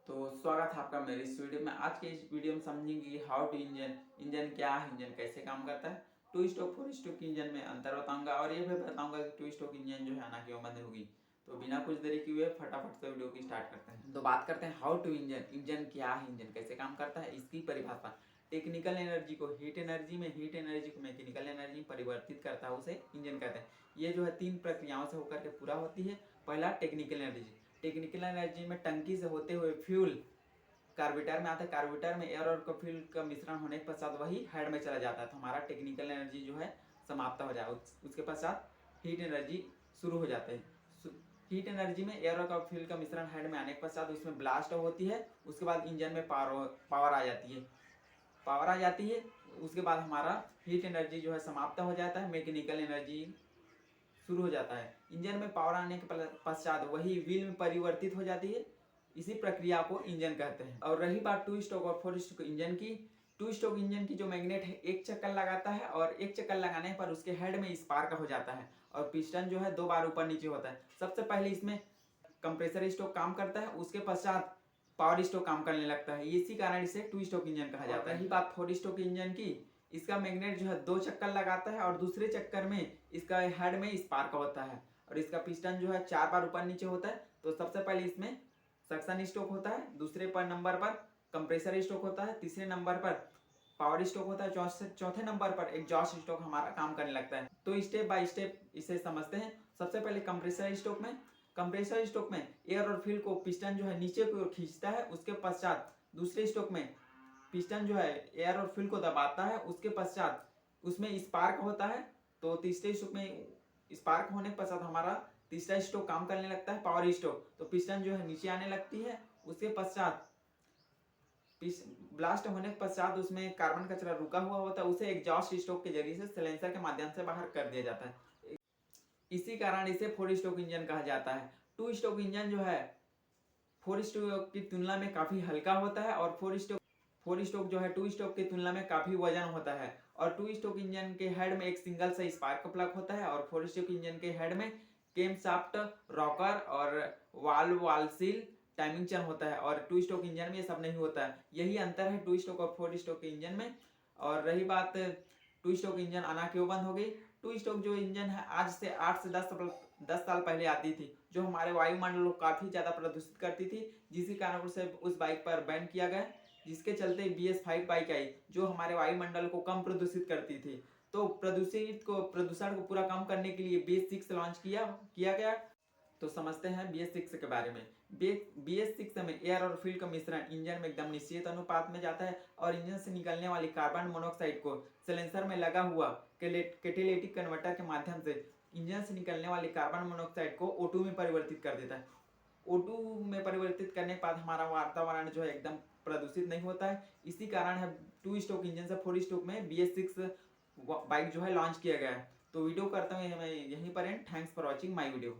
तो स्वागत है आपका मेरे इस वीडियो में। आज के इस वीडियो में समझेंगे कि हाउ टू इंजन क्या है, इंजन कैसे काम करता है, two stroke four stroke engine में अंतर बताऊंगा और ये भी बताऊंगा कि टू स्ट्रोक इंजन जो है आना क्यों बंद होगी। तो बिना कुछ देरी किए हुए फटाफट से वीडियो की स्टार्ट करते हैं। तो बात करते हैं हाउ टू इंजन क्या है, इंजन कैसे काम करता है, इसकी परिभाषा। टेक्निकल एनर्जी को हीट एनर्जी में, हीट एनर्जी को मैकेनिकल एनर्जी में परिवर्तित करता है, उसे इंजन कहते हैं। ये जो है 3 प्रक्रियाओं से होकर के पूरा होती है। पहला टेक्निकल एनर्जी। टेक्निकल एनर्जी में टंकी से होते हुए फ्यूल कार्बोरेटर में आता है। कार्बोरेटर में एयर और फ्यूल का मिश्रण होने के पश्चात वही हेड में चला जाता है, तो हमारा टेक्निकल एनर्जी जो है समाप्त हो जाए। उसके पश्चात हीट एनर्जी शुरू हो जाते हैं। हीट एनर्जी में एयर और फ्यूल का मिश्रण हेड में आने के पश्चात उसमें ब्लास्ट होती है। उसके बाद इंजन में पावर आ जाती है। उसके बाद हमारा हीट एनर्जी जो है समाप्त हो जाता है, मैकेनिकल एनर्जी शुरू हो जाता है। इंजन में पावर आने के पश्चात वही व्हील में परिवर्तित हो जाती है। इसी प्रक्रिया को इंजन कहते हैं। और रही बात टू स्ट्रोक और फोर स्ट्रोक इंजन की, टू स्ट्रोक इंजन की जो मैग्नेट है एक चक्कर लगाता है और एक चक्कर लगाने पर उसके हेड में स्पार्क हो जाता है और पिस्टन जो है 2 बार ऊपर नीचे होता है। सबसे पहले इसमें कंप्रेसर स्ट्रोक काम करता है, उसके पश्चात पावर स्ट्रोक काम करने लगता है। इसी कारण इसे टू स्ट्रोक इंजन कहा जाता है। रही बात फोर स्ट्रोक इंजन की, इसका मैग्नेट जो है 2 चक्कर लगाता है और दूसरे चक्कर में इसका हेड में स्पार्क होता है और इसका पिस्टन जो है 4 बार ऊपर नीचे होता है। तो सबसे पहले इसमें सक्शन स्ट्रोक होता है, दूसरे पर नंबर पर कंप्रेसर स्ट्रोक होता है, तीसरे नंबर पर पावर स्ट्रोक होता है, चौथे नंबर पर एग्जॉस्ट स्ट्रोक हमारा काम करने लगता है। तो स्टेप बाय स्टेप इसे समझते हैं। सबसे पहले कंप्रेसर स्ट्रोक में एयर और फ्यूल को पिस्टन जो है नीचे की ओर खींचता है। उसके पश्चात दूसरे स्ट्रोक में पिस्टन जो है एयर और फ्यूल को दबाता है। उसके पश्चात उसमें स्पार्क होता है। तो तीसरे स्ट्रोक में स्पार्क होने के पश्चात हमारा तीसरा स्ट्रोक काम करने लगता है, पावर स्ट्रोक। तो पिस्टन जो है नीचे आने लगती है। उसके पश्चात ब्लास्ट होने के पश्चात उसमें कार्बन कचरा रुका हुआ होता है, उसे एग्जॉस्ट स्ट्रोक के जरिए से सिलेंसर के माध्यम से बाहर कर दिया जाता है। इसी कारण इसे फोर स्ट्रोक इंजन कहा जाता है। टू स्ट्रोक इंजन जो है फोर स्ट्रोक की तुलना में काफी हल्का होता है और फोर स्ट्रोक जो है टू स्ट्रोक की तुलना में काफी वजन होता है। और टू स्ट्रोक इंजन के हेड में एक सिंगल सा स्पार्क प्लग होता है और फोर स्ट्रोक इंजन के हेड में केम शाफ्ट, रॉकर और वाल सील, टाइमिंग चेन होता है। और टू स्ट्रोक इंजन में ये सब नहीं होता है। यही अंतर है टू स्ट्रोक और फोर स्ट्रोक के इंजन में। और रही बात टू स्ट्रोक इंजन आना क्यों बंद हो गई, टू स्ट्रोक जो इंजन है आज से 8 से 10 साल पहले आती थी, जो हमारे वायुमंडल को काफी ज्यादा प्रदूषित करती थी, जिसी कारण उसे उस बाइक पर बैन किया गया, जिसके चलते BS5 बाइक आई जो हमारे वायुमंडल को कम प्रदूषित करती थी। तो प्रदूषण को पूरा कम करने के लिए BS6 लॉन्च किया गया। तो समझते हैं BS6 के बारे में। BS6 में एयर और फ्यूल का मिश्रण इंजन में एकदम निश्चित अनुपात में जाता है और इंजन से निकलने वाली कार्बन मोनोऑक्साइड को सिलेंसर में लगा हुआ कैटालिटिक कन्वर्टर के माध्यम से इंजन से निकलने वाली कार्बन मोनोऑक्साइड को O2 में परिवर्तित कर देता है। O2 में परिवर्तित करने के बाद हमारा वातावरण जो है एकदम प्रदूषित नहीं होता है। इसी कारण है टू स्ट्रोक इंजन से फोर स्ट्रोक में BS6 बाइक जो है लॉन्च किया गया है। तो वीडियो करते हुए हमें यहीं पर and. Thanks for watching my video.